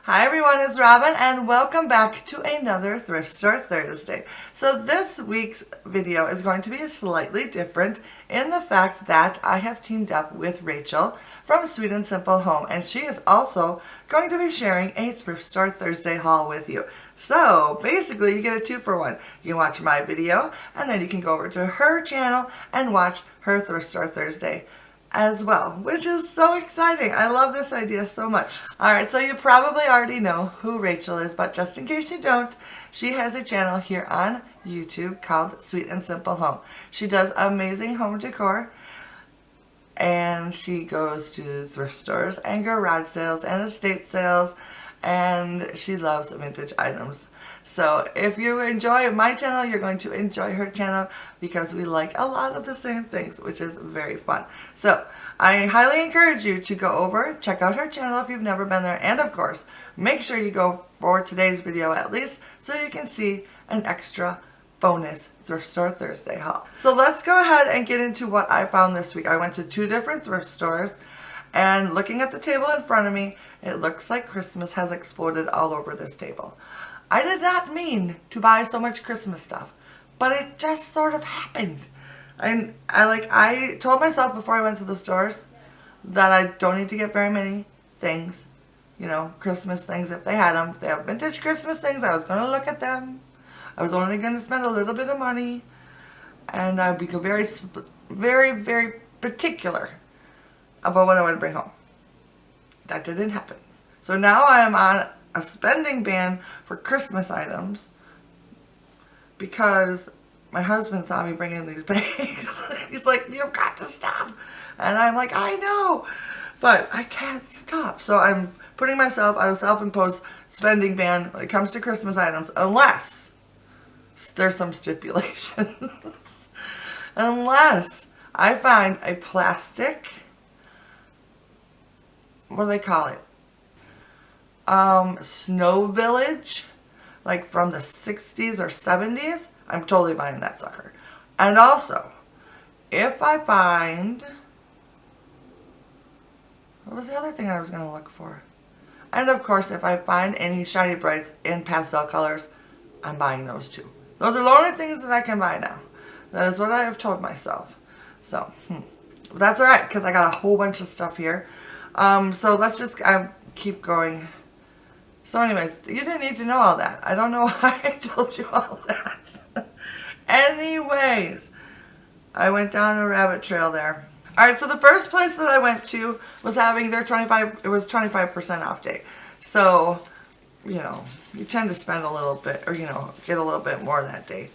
Hi everyone, it's Robin and welcome back to another Thrift Store Thursday. So this week's video is going to be slightly different in the fact that I have teamed up with Rachel from Sweet and Simple Home, and she is also going to be sharing a Thrift Store Thursday haul with you. So basically you get a 2-for-1. You can watch my video and then you can go over to her channel and watch her Thrift Store Thursday as well, which is so exciting. I love this idea so much. Alright, so you probably already know who Rachel is, but just in case you don't, she has a channel here on YouTube called Sweet and Simple Home. She does amazing home decor, and she goes to thrift stores and garage sales and estate sales, and she loves vintage items. So if you enjoy my channel, you're going to enjoy her channel because we like a lot of the same things, which is very fun. So I highly encourage you to go over, check out her channel if you've never been there, and of course, make sure you go for today's video at least so you can see an extra bonus Thrift Store Thursday haul. So let's go ahead and get into what I found this week. I went to 2 different thrift stores, and looking at the table in front of me, it looks like Christmas has exploded all over this table. I did not mean to buy so much Christmas stuff, but it just sort of happened. I told myself before I went to the stores that I don't need to get very many things, you know, Christmas things if they had them. If they have vintage Christmas things, I was going to look at them. I was only going to spend a little bit of money, and I'd be very, very particular about what I want to bring home. That didn't happen. So now I am on a spending ban for Christmas items because my husband saw me bringing these bags. He's like, you've got to stop. And I'm like, I know, but I can't stop. So I'm putting myself on a self-imposed spending ban when it comes to Christmas items, unless there's some stipulations. Unless I find a plastic, what do they call it? Snow village, like from the 60s or 70s, I'm totally buying that sucker. And also, if I find, what was the other thing I was going to look for? And of course, if I find any shiny brights in pastel colors, I'm buying those too. Those are the only things that I can buy now. That is what I have told myself. So, that's alright, because I got a whole bunch of stuff here. So let's just keep going. So anyways, you didn't need to know all that. I don't know why I told you all that. Anyways, I went down a rabbit trail there. Alright, so the first place that I went to was having their 25% off day. So, you know, you tend to spend a little bit, or, you know, get a little bit more that day.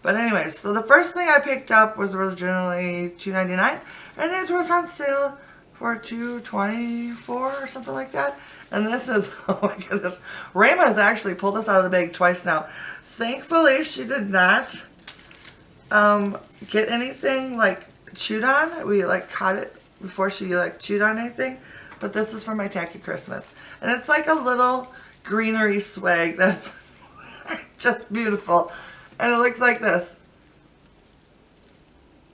But anyways, so the first thing I picked up was originally $2.99, and it was on sale for $2.24 or something like that. And this is, oh my goodness, Rayma has actually pulled this out of the bag twice now. Thankfully, she did not get anything like chewed on. We like caught it before she like chewed on anything. But this is for my tacky Christmas, and it's like a little greenery swag that's just beautiful, and it looks like this.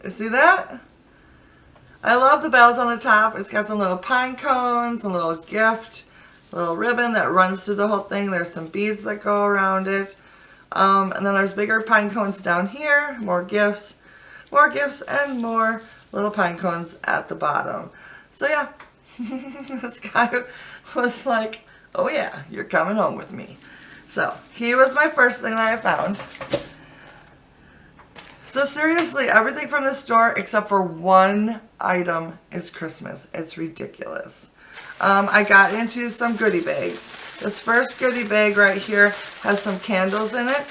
You see that? I love the bells on the top. It's got some little pine cones, a little gift, a little ribbon that runs through the whole thing. There's some beads that go around it. And then there's bigger pine cones down here, more gifts, and more little pine cones at the bottom. So yeah, this guy was like, oh yeah, you're coming home with me. So he was my first thing that I found. So seriously, everything from this store except for one item is Christmas. It's ridiculous. I got into some goodie bags. This first goodie bag right here has some candles in it.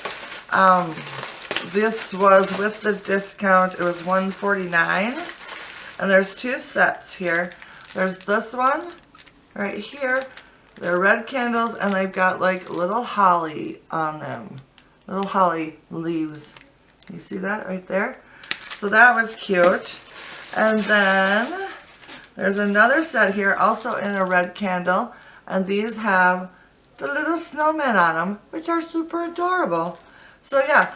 This was with the discount. It was $1.49. And there's 2 sets here. There's this one right here. They're red candles, and they've got like little holly on them. Little holly leaves. You see that right there? So that was cute. And then there's another set here, also in a red candle. And these have the little snowmen on them, which are super adorable. So yeah,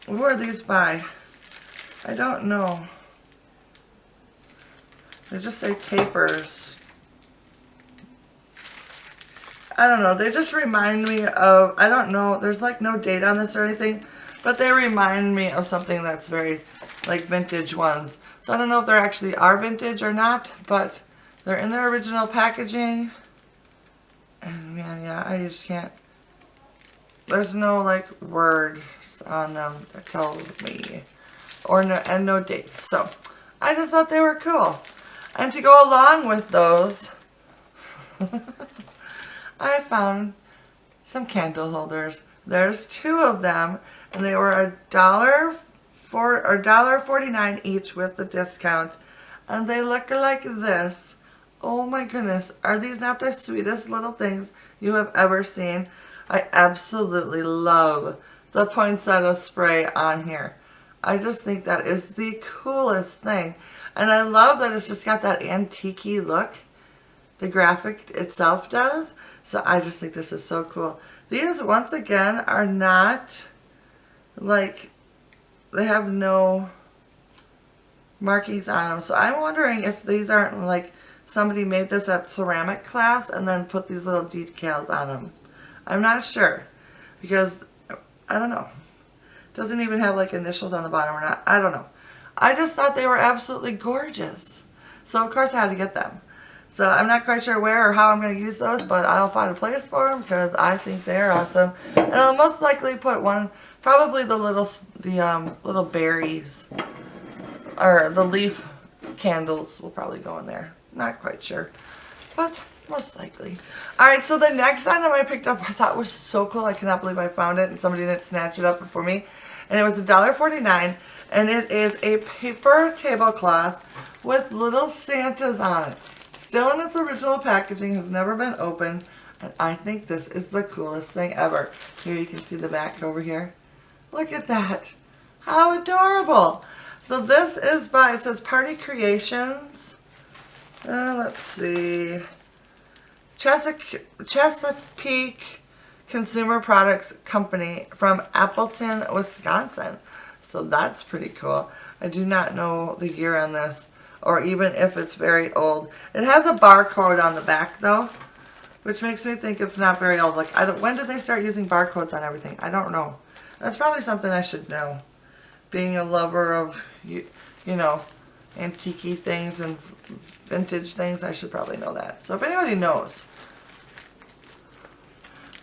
who are these by? I don't know. They just say tapers. I don't know, they just remind me of, I don't know, there's like no date on this or anything, but they remind me of something that's very like vintage ones. So I don't know if they actually are vintage or not, but they're in their original packaging. And man, yeah, I just can't, there's no like words on them that tell me, or no, and no dates. So I just thought they were cool. And to go along with those, I found some candle holders. There's 2 of them, and they were $1.49 each with the discount. And they look like this. Oh my goodness, are these not the sweetest little things you have ever seen? I absolutely love the poinsettia spray on here. I just think that is the coolest thing. And I love that it's just got that antique-y look. The graphic itself does. So I just think this is so cool. These, once again, are not like, they have no markings on them. So I'm wondering if these aren't like somebody made this at ceramic class and then put these little decals on them. I'm not sure, because I don't know. Doesn't even have like initials on the bottom or not. I don't know. I just thought they were absolutely gorgeous. So of course I had to get them. So I'm not quite sure where or how I'm going to use those, but I'll find a place for them because I think they're awesome. And I'll most likely put one, probably the little berries, or the leaf candles will probably go in there. Not quite sure, but most likely. Alright, so the next item I picked up I thought was so cool. I cannot believe I found it and somebody didn't snatch it up before me. And it was $1.49, and it is a paper tablecloth with little Santas on it. Still in its original packaging, has never been opened, and I think this is the coolest thing ever. Here you can see the back over here. Look at that. How adorable. So this is by, it says Party Creations. Let's see. Chesapeake Consumer Products Company from Appleton, Wisconsin. So that's pretty cool. I do not know the year on this, or even if it's very old. It has a barcode on the back though, which makes me think it's not very old. Like, when did they start using barcodes on everything? I don't know. That's probably something I should know. Being a lover of, you know, antique things and vintage things, I should probably know that. So if anybody knows,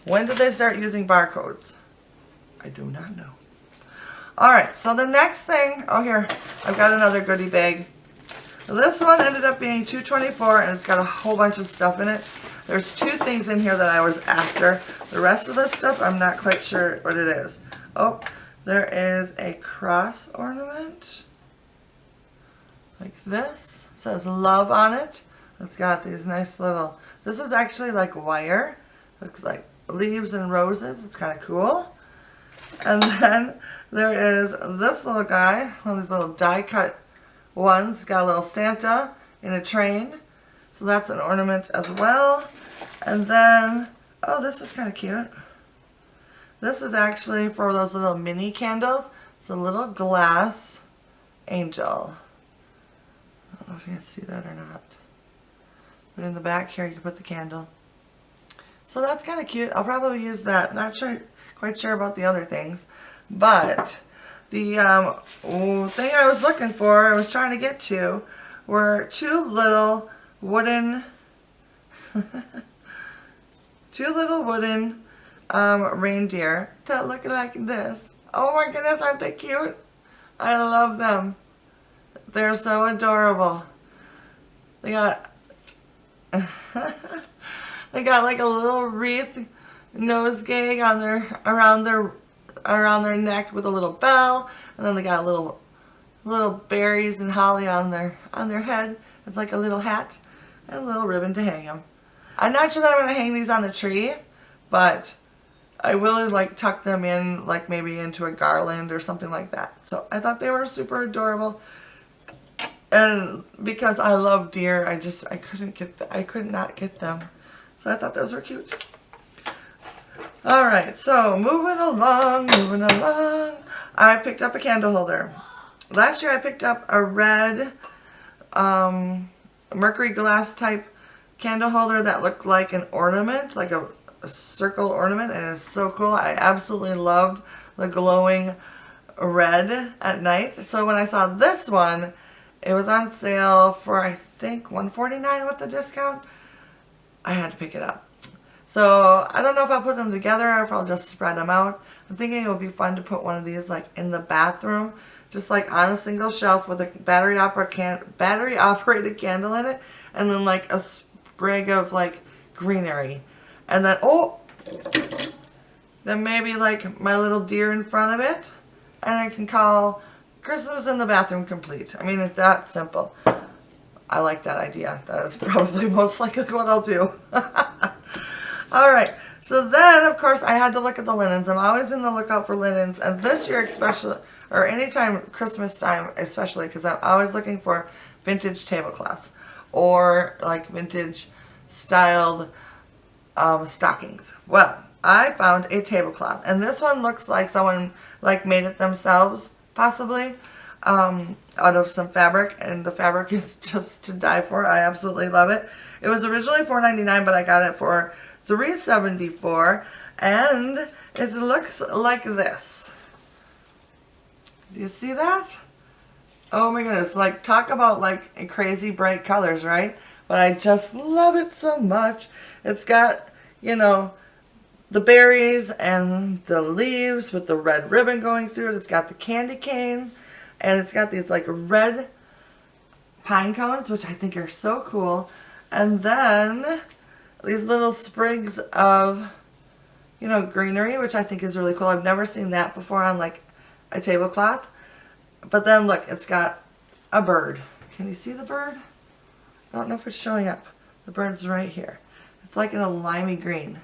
when did they start using barcodes? I do not know. Alright, so the next thing, oh here, I've got another goodie bag. This one ended up being $2.24, and it's got a whole bunch of stuff in it. There's 2 things in here that I was after. The rest of the stuff, I'm not quite sure what it is. Oh, there is a cross ornament. Like this. It says love on it. It's got these nice little, this is actually like wire. Looks like leaves and roses. It's kind of cool. And then there is this little guy, one of these little die cut ones. Got a little Santa in a train. So that's an ornament as well. And then, oh, this is kind of cute. This is actually for those little mini candles. It's a little glass angel. I don't know if you can see that or not. But in the back here, you can put the candle. So that's kind of cute. I'll probably use that. Not sure, quite sure about the other things. But the thing I was looking for, I was trying to get to, were 2 little wooden, reindeer that look like this. Oh my goodness, aren't they cute? I love them. They're so adorable. They got they got like a little wreath nosegay on around their neck with a little bell, and then they got little berries and holly on their head. It's like a little hat and a little ribbon to hang them. I'm not sure that I'm going to hang these on the tree, but I will like tuck them in, like maybe into a garland or something like that. So I thought they were super adorable. And because I love deer, I could not get them. So I thought those were cute. Alright, so moving along. I picked up a candle holder. Last year I picked up a red mercury glass type candle holder that looked like an ornament, like a circle ornament, and it's so cool. I absolutely loved the glowing red at night. So when I saw this one, it was on sale for I think $149 with the discount. I had to pick it up. So I don't know if I'll put them together or if I'll just spread them out. I'm thinking it would be fun to put one of these like in the bathroom, just like on a single shelf with a battery operated candle in it, and then like a sprig of like greenery, and then then maybe like my little deer in front of it, and I can call Christmas in the bathroom complete. I mean, it's that simple. I like that idea. That is probably most likely what I'll do. Alright, so then of course I had to look at the linens. I'm always in the lookout for linens, and this year especially, or anytime Christmas time especially, because I'm always looking for vintage tablecloths or like vintage styled stockings. Well, I found a tablecloth, and this one looks like someone like made it themselves, possibly, out of some fabric, and the fabric is just to die for. I absolutely love it. It was originally $4.99, but I got it for $3.74, and it looks like this. Do you see that? Oh my goodness, like talk about like crazy bright colors, right? But I just love it so much. It's got, you know, the berries and the leaves with the red ribbon going through it. It's got the candy cane, and it's got these like red pine cones, which I think are so cool. And then these little sprigs of, you know, greenery, which I think is really cool. I've never seen that before on like a tablecloth. But then look, it's got a bird. Can you see the bird? I don't know if it's showing up. The bird's right here. It's like in a limey green.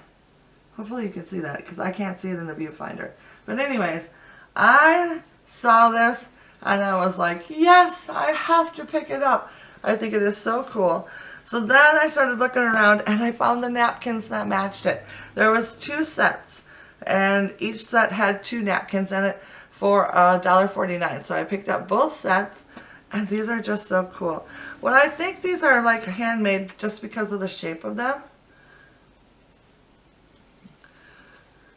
Hopefully you can see that, because I can't see it in the viewfinder. But anyways, I saw this and I was like, yes, I have to pick it up. I think it is so cool. So then I started looking around and I found the napkins that matched it. There was 2 sets, and each set had 2 napkins in it for $1.49. So I picked up both sets, and these are just so cool. Well, I think these are like handmade just because of the shape of them.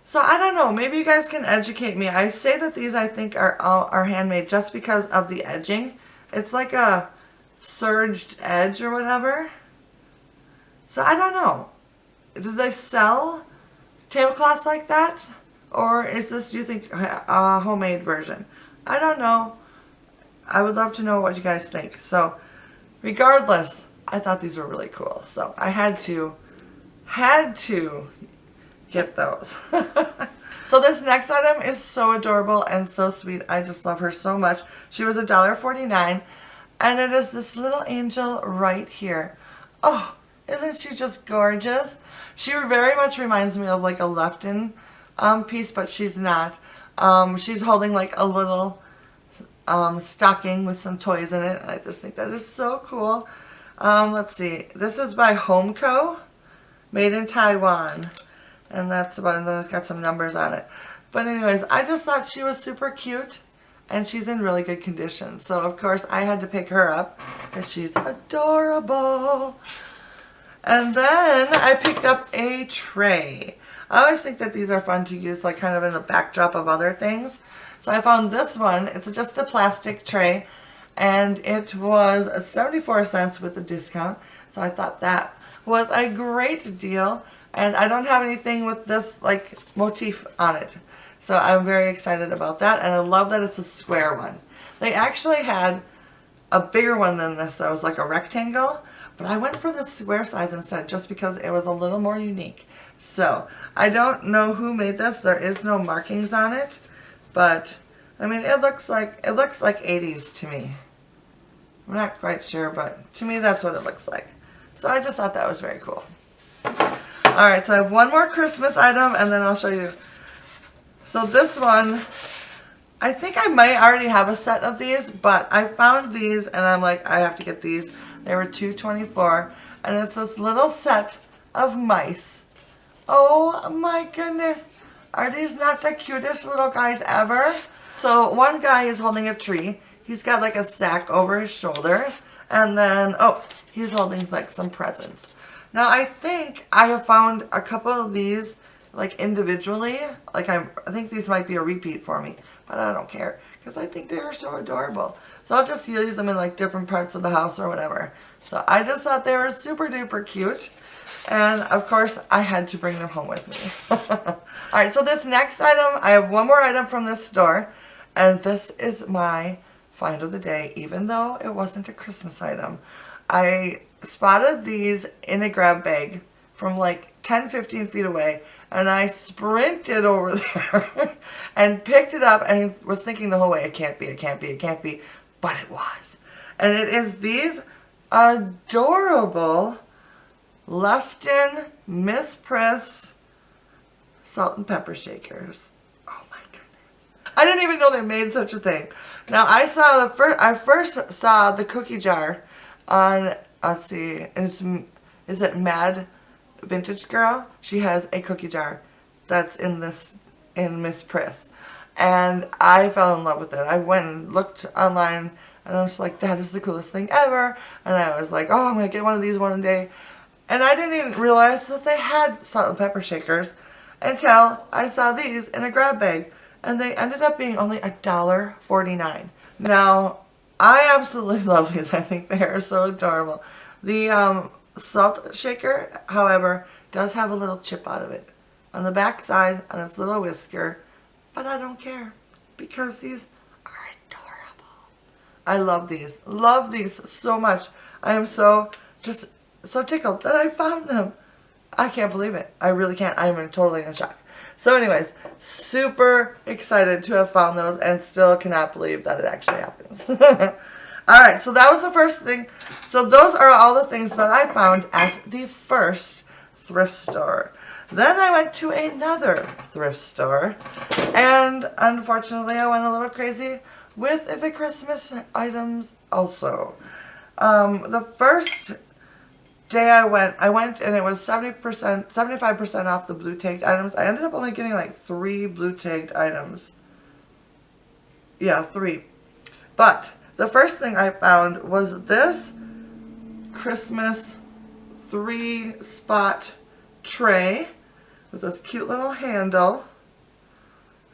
So I don't know, maybe you guys can educate me. I say that these I think are handmade just because of the edging. It's like a serged edge or whatever. So I don't know. Do they sell tablecloths like that? Or is this, do you think, a homemade version? I don't know. I would love to know what you guys think. So regardless, I thought these were really cool. So I had to get those. So this next item is so adorable and so sweet. I just love her so much. She was $1.49, and it is this little angel right here. Oh, isn't she just gorgeous? She very much reminds me of like a Lefton piece, but she's not. She's holding like a little stocking with some toys in it. I just think that is so cool. Let's see. This is by Home Co. Made in Taiwan. And that's about it. And then it's got some numbers on it. But anyways, I just thought she was super cute. And she's in really good condition. So, of course, I had to pick her up because she's adorable. And then I picked up a tray. I always think that these are fun to use like kind of in the backdrop of other things. So I found this one. It's just a plastic tray. And it was 74 cents with the discount. So I thought that was a great deal. And I don't have anything with this like motif on it. So I'm very excited about that. And I love that it's a square one. They actually had a bigger one than this that was like a rectangle. But I went for the square size instead just because it was a little more unique. So I don't know who made this. There is no markings on it. But I mean, it looks like 80s to me. I'm not quite sure, but to me that's what it looks like. So I just thought that was very cool. Alright, so I have one more Christmas item and then I'll show you. So this one, I think I might already have a set of these, but I found these and I'm like, I have to get these. They were $2.24, and it's this little set of mice. Oh my goodness. Are these not the cutest little guys ever? So one guy is holding a tree. He's got like a sack over his shoulder. And then, oh, he's holding like some presents. Now I think I have found a couple of these like individually. Like I think these might be a repeat for me, but I don't care because I think they are so adorable. So I'll just use them in like different parts of the house or whatever. So I just thought they were super duper cute. And of course I had to bring them home with me. Alright, so this next item, I have one more item from this store. And this is my find of the day, even though it wasn't a Christmas item. I spotted these in a grab bag from like 10-15 feet away, and I sprinted over there and picked it up and was thinking the whole way, it can't be, it can't be, it can't be, but it was. And it is these adorable Lefton Miss Priss salt and pepper shakers. Oh my goodness. I didn't even know they made such a thing. Now I first saw the cookie jar on, let's see, is it Mad Vintage Girl? She has a cookie jar that's in Miss Priss. And I fell in love with it. I went and looked online and I was like, that is the coolest thing ever. And I was like, oh, I'm going to get one of these one day. And I didn't even realize that they had salt and pepper shakers until I saw these in a grab bag. And they ended up being only $1.49. Now, I absolutely love these. I think they are so adorable. The salt shaker, however, does have a little chip out of it on the back side on its little whisker. But I don't care because these are adorable. I love these. Love these so much. I am so tickled that I found them. I can't believe it. I really can't. I am totally in shock. So anyways, super excited to have found those and still cannot believe that it actually happens. Alright, so that was the first thing. So those are all the things that I found at the first thrift store. Then I went to another thrift store, and unfortunately I went a little crazy with the Christmas items also. The first day I went and it was 75% off the blue tagged items. I ended up only getting like 3 blue tagged items. Yeah, 3. But the first thing I found was this Christmas 3-spot tray with this cute little handle.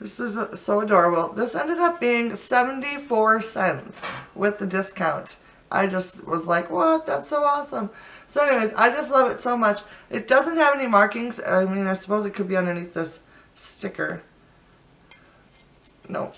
This is so adorable. This ended up being 74 cents with the discount. I just was like, what? That's so awesome. So anyways, I just love it so much. It doesn't have any markings. I mean, I suppose it could be underneath this sticker. Nope,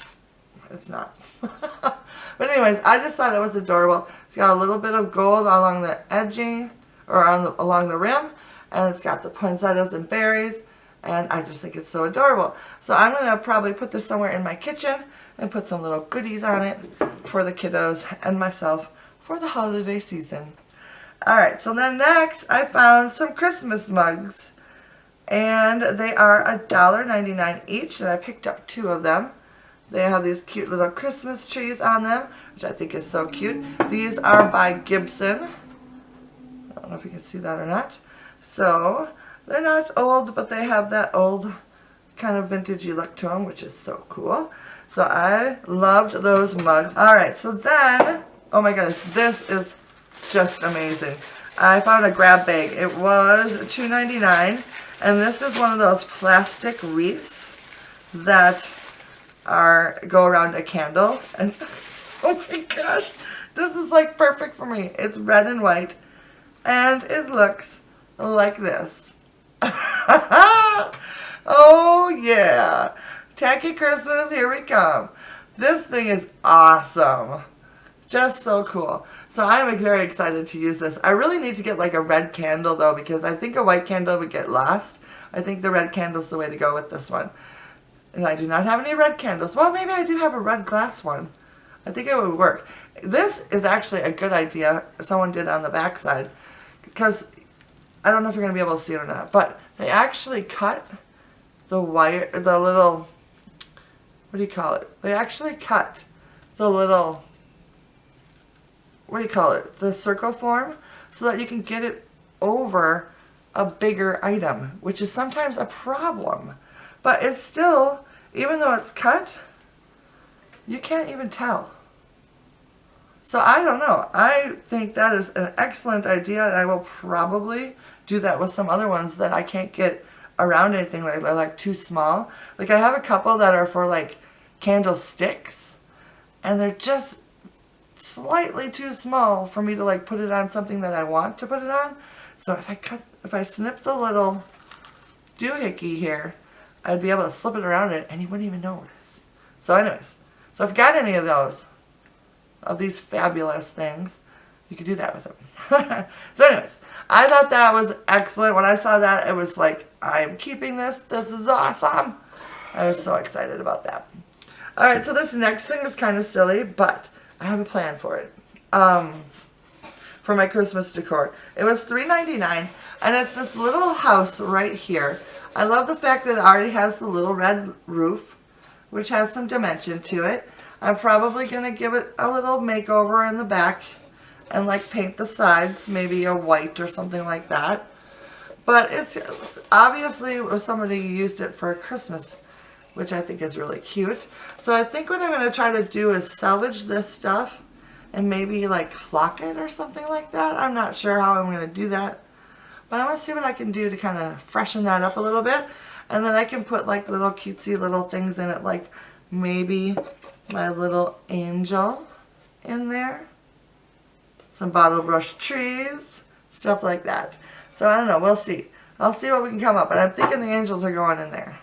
it's not. But anyways, I just thought it was adorable. It's got a little bit of gold along the edging, or along the rim. And it's got the poinsettias and berries. And I just think it's so adorable. So I'm going to probably put this somewhere in my kitchen and put some little goodies on it for the kiddos and myself for the holiday season. Alright, so then next I found some Christmas mugs. And they are $1.99 each. And I picked up 2 of them. They have these cute little Christmas trees on them, which I think is so cute. These are by Gibson. I don't know if you can see that or not. So, they're not old, but they have that old kind of vintagey look to them, which is so cool. So I loved those mugs. Alright, so then, oh my goodness, this is just amazing. I found a grab bag. It was $2.99, and this is one of those plastic wreaths that go around a candle. And oh my gosh, this is like perfect for me. It's red and white, and it looks like this. Oh yeah, tacky Christmas, here we come. This thing is awesome, just so cool. So I'm very excited to use this. I really need to get like a red candle though, because I think a white candle would get lost. I think the red candle's the way to go with this one. And I do not have any red candles. Well, maybe I do have a red glass one. I think it would work. This is actually a good idea someone did on the back side, because I don't know if you're going to be able to see it or not, but they actually cut the wire, the little, what do you call it? They actually cut the little, what do you call it? The circle form, so that you can get it over a bigger item, which is sometimes a problem. But it's still, even though it's cut, you can't even tell. So I don't know. I think that is an excellent idea, and I will probably do that with some other ones that I can't get around anything, like they're like too small. Like I have a couple that are for like candlesticks, and they're just slightly too small for me to like put it on something that I want to put it on. So if I snip the little doohickey here, I'd be able to slip it around it and you wouldn't even notice. So anyways, so if you got any of those, of these fabulous things, you could do that with them. So anyways, I thought that was excellent. When I saw that, it was like, I am keeping this. This is awesome. I was so excited about that. Alright, so this next thing is kind of silly, but I have a plan for it. For my Christmas decor. It was $3.99, and it's this little house right here. I love the fact that it already has the little red roof, which has some dimension to it. I'm probably going to give it a little makeover in the back and like paint the sides, maybe a white or something like that. But it's obviously somebody used it for Christmas, which I think is really cute. So I think what I'm going to try to do is salvage this stuff and maybe like flock it or something like that. I'm not sure how I'm going to do that. But I want to see what I can do to kind of freshen that up a little bit. And then I can put like little cutesy little things in it, like maybe my little angel in there. Some bottle brush trees, stuff like that. So I don't know, we'll see. I'll see what we can come up. But I'm thinking the angels are going in there.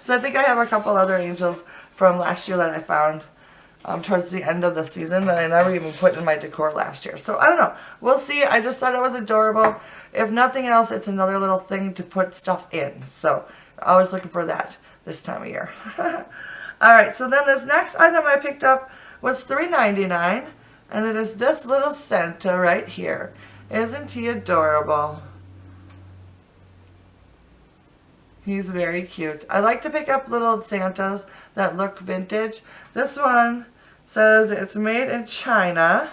So I think I have a couple other angels from last year that I found towards the end of the season that I never even put in my decor last year. So I don't know. We'll see. I just thought it was adorable. If nothing else, it's another little thing to put stuff in. So I was looking for that this time of year. Alright, so then this next item I picked up was $3.99. And it is this little Santa right here. Isn't he adorable? He's very cute. I like to pick up little Santas that look vintage. This one says it's made in China.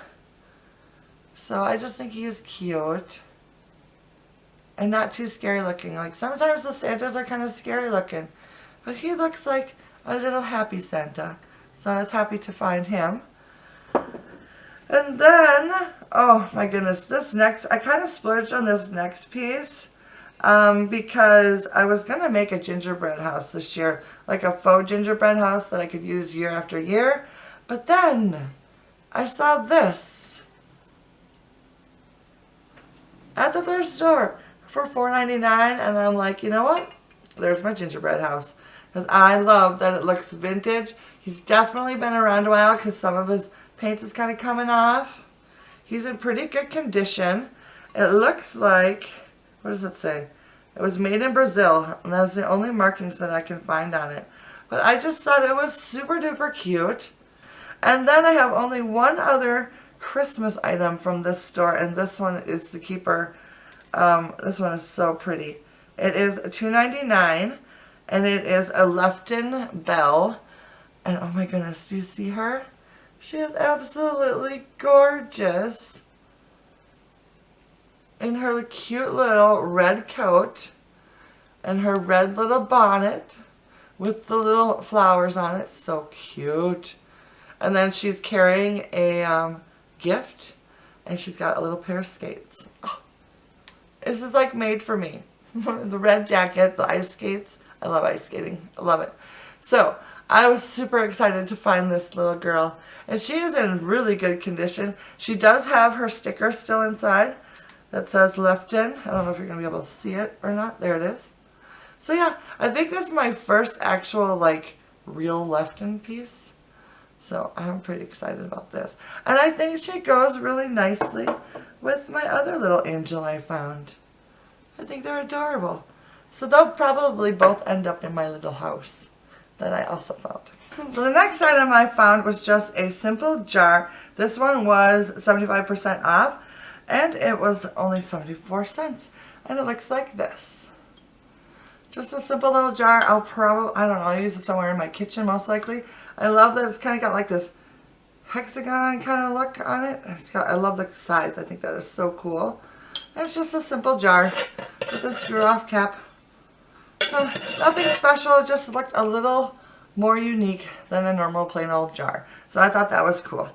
So I just think he's cute. And not too scary looking. Like sometimes the Santas are kind of scary looking. But he looks like a little happy Santa. So I was happy to find him. And then, oh my goodness, this next, I kind of splurged on this next piece. Because I was going to make a gingerbread house this year, like a faux gingerbread house that I could use year after year. But then I saw this at the thrift store for $4.99, and I'm like, you know what? There's my gingerbread house. Because I love that it looks vintage. He's definitely been around a while because some of his paint is kind of coming off. He's in pretty good condition. It looks like, what does it say? It was made in Brazil, and that's the only markings that I can find on it. But I just thought it was super duper cute. And then I have only one other Christmas item from this store, and this one is the keeper. This one is so pretty. It is $2.99, and it is a Lefton bell. And oh my goodness, do you see her? She is absolutely gorgeous. In her cute little red coat and her red little bonnet with the little flowers on it. So cute. And then she's carrying a gift, and she's got a little pair of skates. Oh, this is like made for me. The red jacket, the ice skates. I love ice skating. I love it. So I was super excited to find this little girl, and she is in really good condition. She does have her sticker still inside that says Lefton. I don't know if you're going to be able to see it or not. There it is. So yeah, I think this is my first actual like real Lefton piece. So I'm pretty excited about this. And I think she goes really nicely with my other little angel I found. I think they're adorable. So they'll probably both end up in my little house that I also found. So the next item I found was just a simple jar. This one was 75% off. And it was only 74 cents. And it looks like this. Just a simple little jar. I don't know, I'll use it somewhere in my kitchen most likely. I love that it's kind of got like this hexagon kind of look on it. I love the sides. I think that is so cool. And it's just a simple jar with a screw off cap. So nothing special. It just looked a little more unique than a normal plain old jar. So I thought that was cool.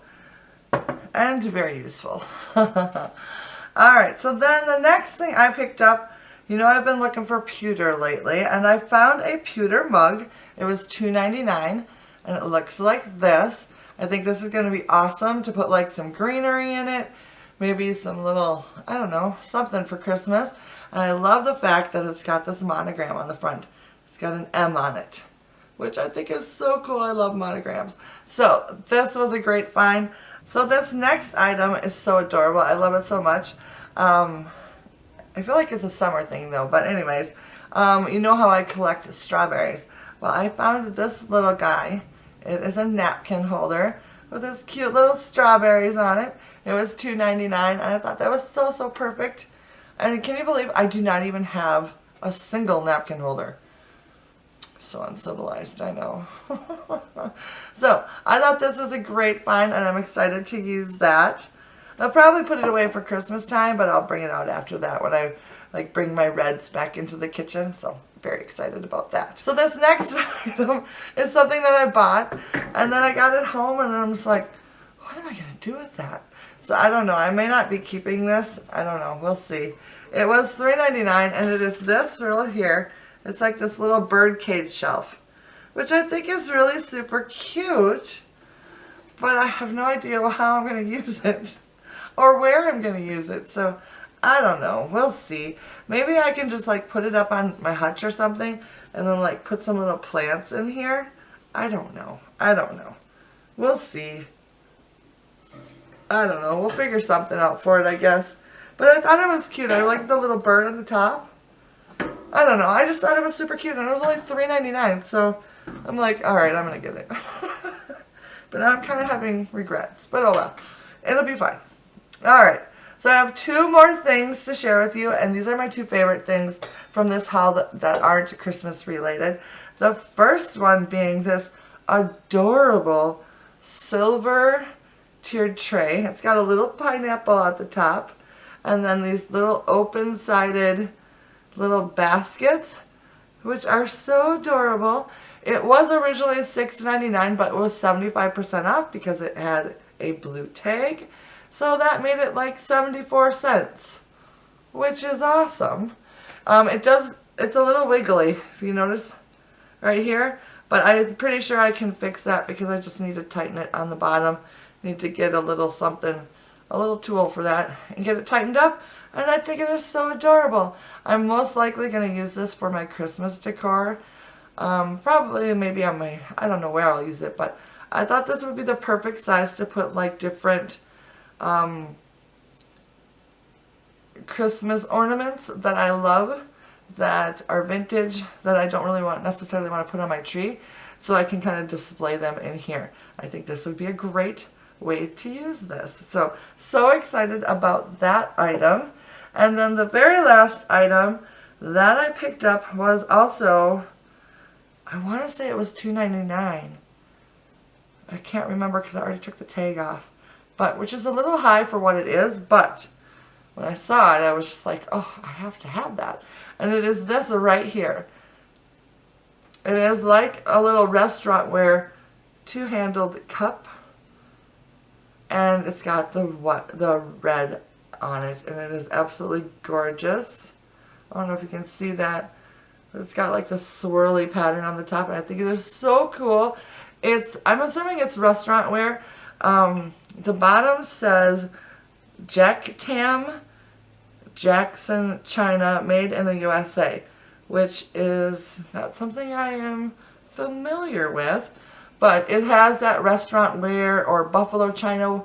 and very useful. Alright, so then the next thing I picked up, you know I've been looking for pewter lately, and I found a pewter mug. It was $2.99, and it looks like this. I think this is going to be awesome to put like some greenery in it, maybe some little, I don't know, something for Christmas. And I love the fact that it's got this monogram on the front. It's got an M on it, which I think is so cool. I love monograms. So this was a great find. So this next item is so adorable. I love it so much. I feel like it's a summer thing though, but anyways, you know how I collect strawberries. Well, I found this little guy. It is a napkin holder with this cute little strawberries on it. It was $2.99, and I thought that was so perfect. And can you believe I do not even have a single napkin holder? So uncivilized, I know. So I thought this was a great find, and I'm excited to use that. I'll probably put it away for Christmas time, but I'll bring it out after that when I like bring my reds back into the kitchen. So very excited about that. So this next item is something that I bought, and then I got it home, and I'm just like, what am I going to do with that? So I don't know. I may not be keeping this. I don't know. We'll see. It was $3.99, and it is this right here. It's like this little bird cage shelf, which I think is really super cute, but I have no idea how I'm going to use it or where I'm going to use it. So I don't know. We'll see. Maybe I can just like put it up on my hutch or something and then like put some little plants in here. I don't know. I don't know. We'll see. I don't know. We'll figure something out for it, I guess. But I thought it was cute. I like the little bird on the top. I don't know. I just thought it was super cute, and it was only $3.99. So I'm like, all right, I'm gonna get it. But now I'm kind of having regrets. But oh well, it'll be fine. All right. So I have two more things to share with you, and these are my two favorite things from this haul that aren't Christmas related. The first one being this adorable silver tiered tray. It's got a little pineapple at the top, and then these little open-sided little baskets, which are so adorable. It was originally $6.99, but it was 75% off because it had a blue tag. So that made it like 74 cents, which is awesome. It's a little wiggly, if you notice right here, but I'm pretty sure I can fix that because I just need to tighten it on the bottom. Need to get a little something, a little tool for that and get it tightened up. And I think it is so adorable. I'm most likely going to use this for my Christmas decor. Probably maybe on my, I don't know where I'll use it, but I thought this would be the perfect size to put like different Christmas ornaments that I love, that are vintage, that I don't really necessarily want to put on my tree, so I can kind of display them in here. I think this would be a great way to use this. So excited about that item. And then the very last item that I picked up was also, I want to say it was $2.99. I can't remember because I already took the tag off, but which is a little high for what it is. But when I saw it, I was just like, oh, I have to have that. And it is this right here. It is like a little restaurant-ware two-handled cup, and it's got the red on it, and it is absolutely gorgeous. I don't know if you can see that. It's got like the swirly pattern on the top, and I think it is so cool. I'm assuming it's restaurant-ware. The bottom says Jack Tam, Jackson, China, made in the USA, which is not something I am familiar with, but it has that restaurant-ware or buffalo china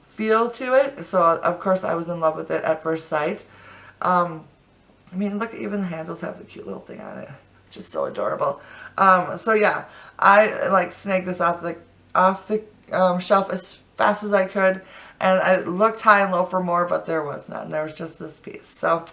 feel to it. So of course I was in love with it at first sight. I mean, look, even the handles have a cute little thing on it, which is so adorable. So yeah, I like snagged this off the shelf as fast as I could, and I looked high and low for more, but there was none. There was just this piece. So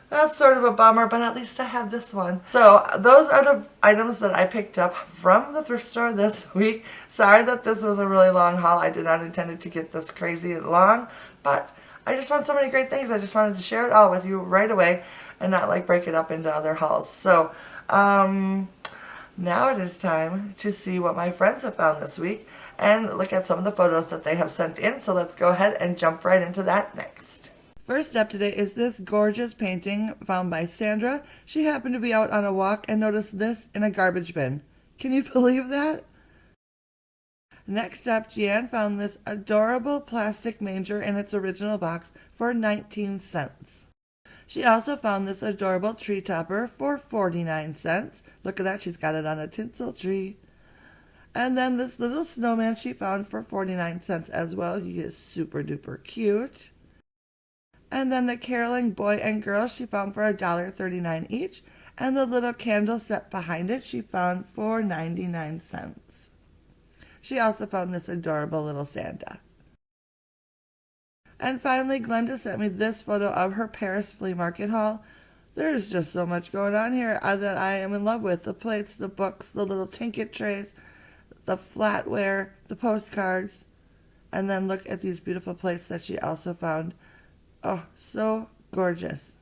that's sort of a bummer, but at least I have this one. So those are the items that I picked up from the thrift store this week. Sorry that this was a really long haul. I did not intend it to get this crazy long, but I just found so many great things. I just wanted to share it all with you right away and not like break it up into other hauls. So now it is time to see what my friends have found this week. and look at some of the photos that they have sent in. So let's go ahead and jump right into that next. First up today is this gorgeous painting found by Sandra. She happened to be out on a walk and noticed this in a garbage bin. Can you believe that? Next up, Jan found this adorable plastic manger in its original box for 19 cents. She also found this adorable tree topper for 49 cents. Look at that, she's got it on a tinsel tree. And then this little snowman she found for 49 cents as well. He is super duper cute. And then the caroling boy and girl she found for $1.39 each. And the little candle set behind it she found for 99 cents. She also found this adorable little Santa. And finally, Glenda sent me this photo of her Paris flea market haul. There's just so much going on here that I am in love with. The plates, the books, the little trinket trays, the flatware, the postcards. And then look at these beautiful plates that she also found. Oh, so gorgeous.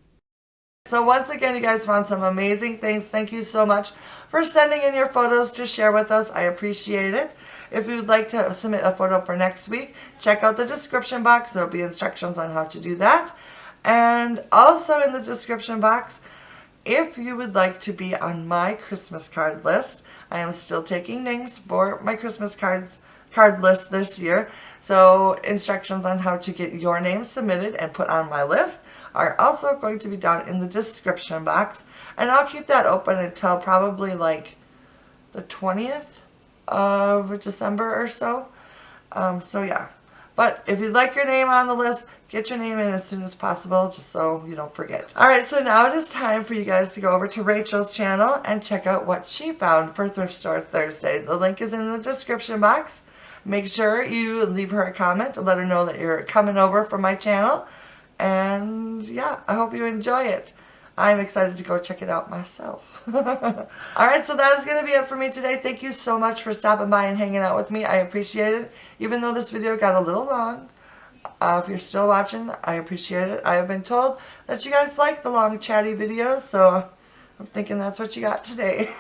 So once again, you guys found some amazing things. Thank you so much for sending in your photos to share with us. I appreciate it. If you'd like to submit a photo for next week, check out the description box. There will be instructions on how to do that. And also in the description box, if you would like to be on my Christmas card list, I am still taking names for my Christmas card list this year. So instructions on how to get your name submitted and put on my list are also going to be down in the description box. And I'll keep that open until probably like the 20th of December or so. So yeah. But if you'd like your name on the list, get your name in as soon as possible, just so you don't forget. Alright, so now it is time for you guys to go over to Rachel's channel and check out what she found for Thrift Store Thursday. The link is in the description box. Make sure you leave her a comment to let her know that you're coming over from my channel. And yeah, I hope you enjoy it. I'm excited to go check it out myself. Alright, so that is going to be it for me today. Thank you so much for stopping by and hanging out with me. I appreciate it. Even though this video got a little long, if you're still watching, I appreciate it. I have been told that you guys like the long chatty videos, so I'm thinking that's what you got today.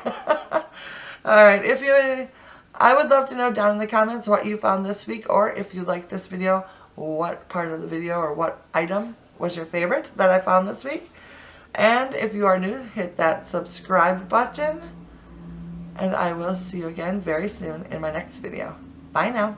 Alright, I would love to know down in the comments what you found this week, or if you like this video, what part of the video or what item was your favorite that I found this week. And if you are new, hit that subscribe button. And I will see you again very soon in my next video. Bye now.